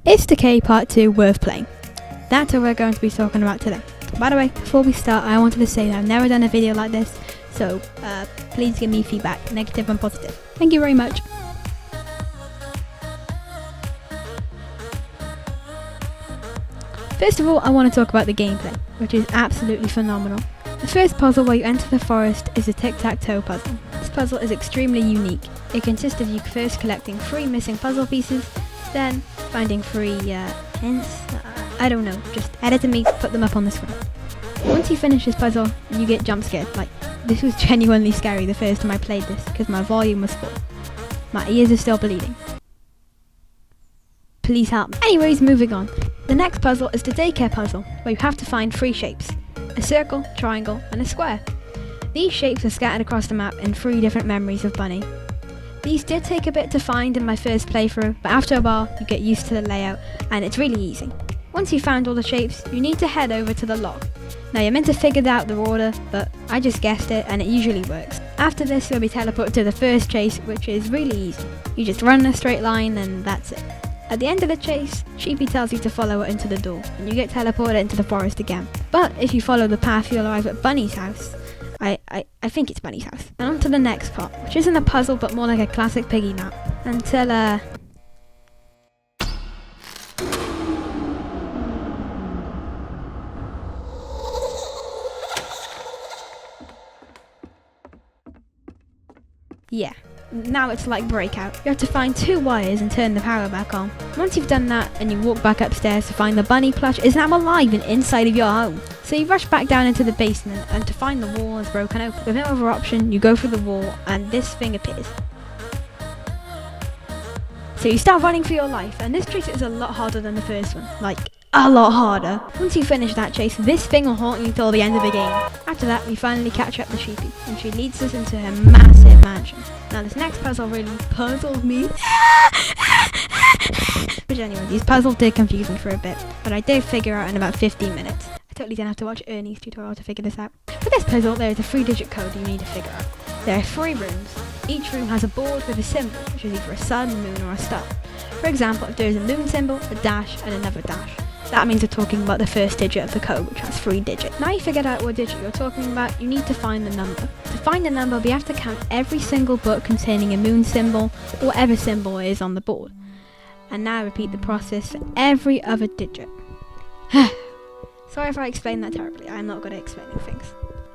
Is Decay Part 2 worth playing? That's what we're going to be talking about today. By the way, before we start, I wanted to say that I've never done a video like this, so please give me feedback, negative and positive. Thank you very much. First of all, I want to talk about the gameplay, which is absolutely phenomenal. The first puzzle where you enter the forest is a tic-tac-toe puzzle. This puzzle is extremely unique. It consists of you first collecting 3 missing puzzle pieces, then finding 3 hints. I don't know, just edit me, put them up on the screen. Once you finish this puzzle, you get jump scared. Like, this was genuinely scary the first time I played this because my volume was full. My ears are still bleeding. Please help me. Anyways, moving on. The next puzzle is the Decay puzzle, where you have to find 3 shapes: a circle, triangle, and a square. These shapes are scattered across the map in 3 different memories of Bunny. These did take a bit to find in my first playthrough, but after a while you get used to the layout and it's really easy. Once you've found all the shapes, you need to head over to the log. Now you're meant to figure out the order, but I just guessed it and it usually works. After this you'll be teleported to the first chase, which is really easy. You just run in a straight line and that's it. At the end of the chase, Sheepy tells you to follow it into the door, and you get teleported into the forest again. But if you follow the path, you'll arrive at Bunny's house. I think it's Bunny's house. And on to the next part, which isn't a puzzle but more like a classic Piggy map. Until yeah. Now it's like Breakout. You have to find 2 wires and turn the power back on. Once you've done that, and you walk back upstairs to find the bunny plush is now alive and inside of your home. So you rush back down into the basement, and to find the wall is broken open. With no other option, you go through the wall and this thing appears. So you start running for your life, and this chase is a lot harder than the first one. Like, a lot harder. Once you finish that chase, this thing will haunt you till the end of the game. After that, we finally catch up to Sheepy, and she leads us into her massive mansion. Now this next puzzle really puzzled me. But anyway, these puzzles did confuse me for a bit, but I did figure out in about 15 minutes. I totally didn't have to watch Ernie's tutorial to figure this out. For this puzzle, there is a 3-digit code you need to figure out. There are 3 rooms. Each room has a board with a symbol, which is either a sun, moon, or a star. For example, if there is a moon symbol, a dash, and another dash, that means we're talking about the first digit of the code, which has 3 digits. Now you figured out what digit you're talking about, you need to find the number. To find the number, we have to count every single book containing a moon symbol, or whatever symbol is on the board. And now repeat the process for every other digit. Sorry if I explained that terribly, I'm not good at explaining things.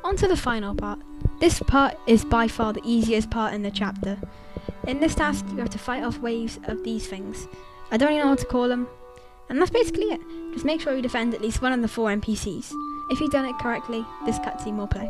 On to the final part. This part is by far the easiest part in the chapter. In this task, you have to fight off waves of these things. I don't even know what to call them. And that's basically it. Just make sure you defend at least one of the 4 NPCs. If you've done it correctly, this cutscene will play.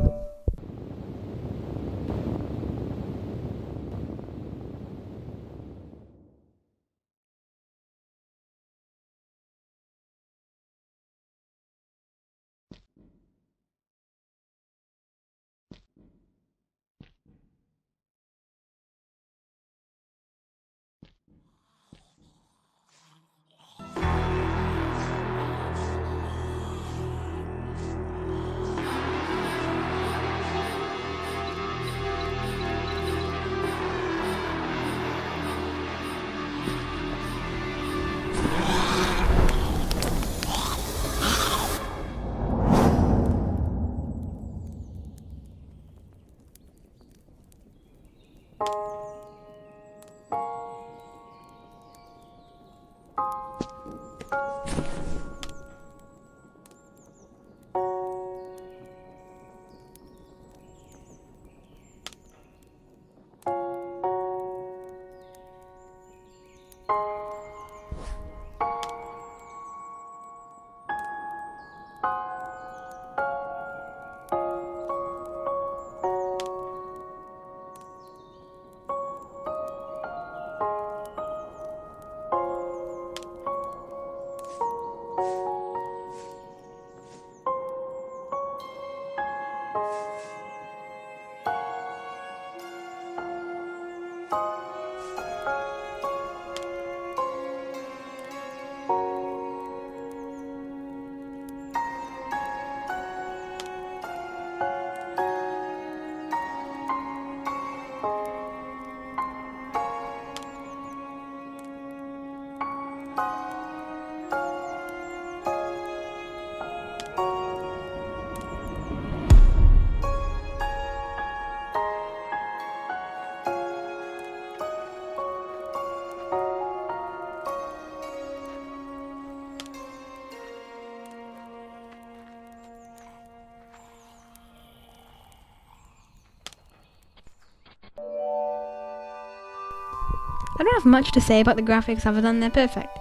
I don't have much to say about the graphics other than they're perfect.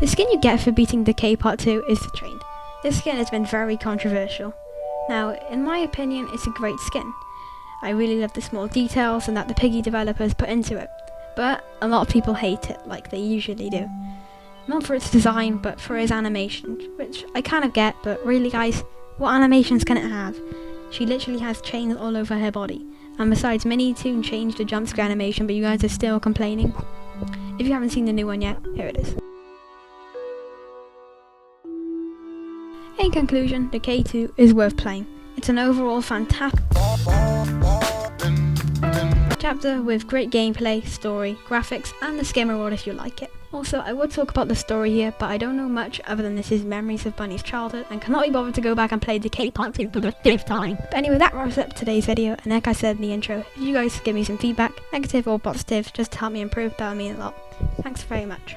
The skin you get for beating Decay Part 2 is the Trained. This skin has been very controversial. Now, in my opinion, it's a great skin. I really love the small details and that the Piggy developers put into it, but a lot of people hate it, like they usually do. Not for its design, but for its animation, which I kind of get, but really guys, what animations can it have? She literally has chains all over her body, and besides, Minnie Toon changed the jump scare animation, but you guys are still complaining. If you haven't seen the new one yet, here it is. In conclusion, Decay 2 is worth playing. It's an overall fantastic chapter with great gameplay, story, graphics, and the skimmer world if you like it. Also, I would talk about the story here, but I don't know much other than this is memories of Bunny's childhood and cannot be bothered to go back and play Decay Part 2 for the 5th time. But anyway, that wraps up today's video, and like I said in the intro, if you guys give me some feedback, negative or positive, just to help me improve, that would mean a lot. Thanks very much.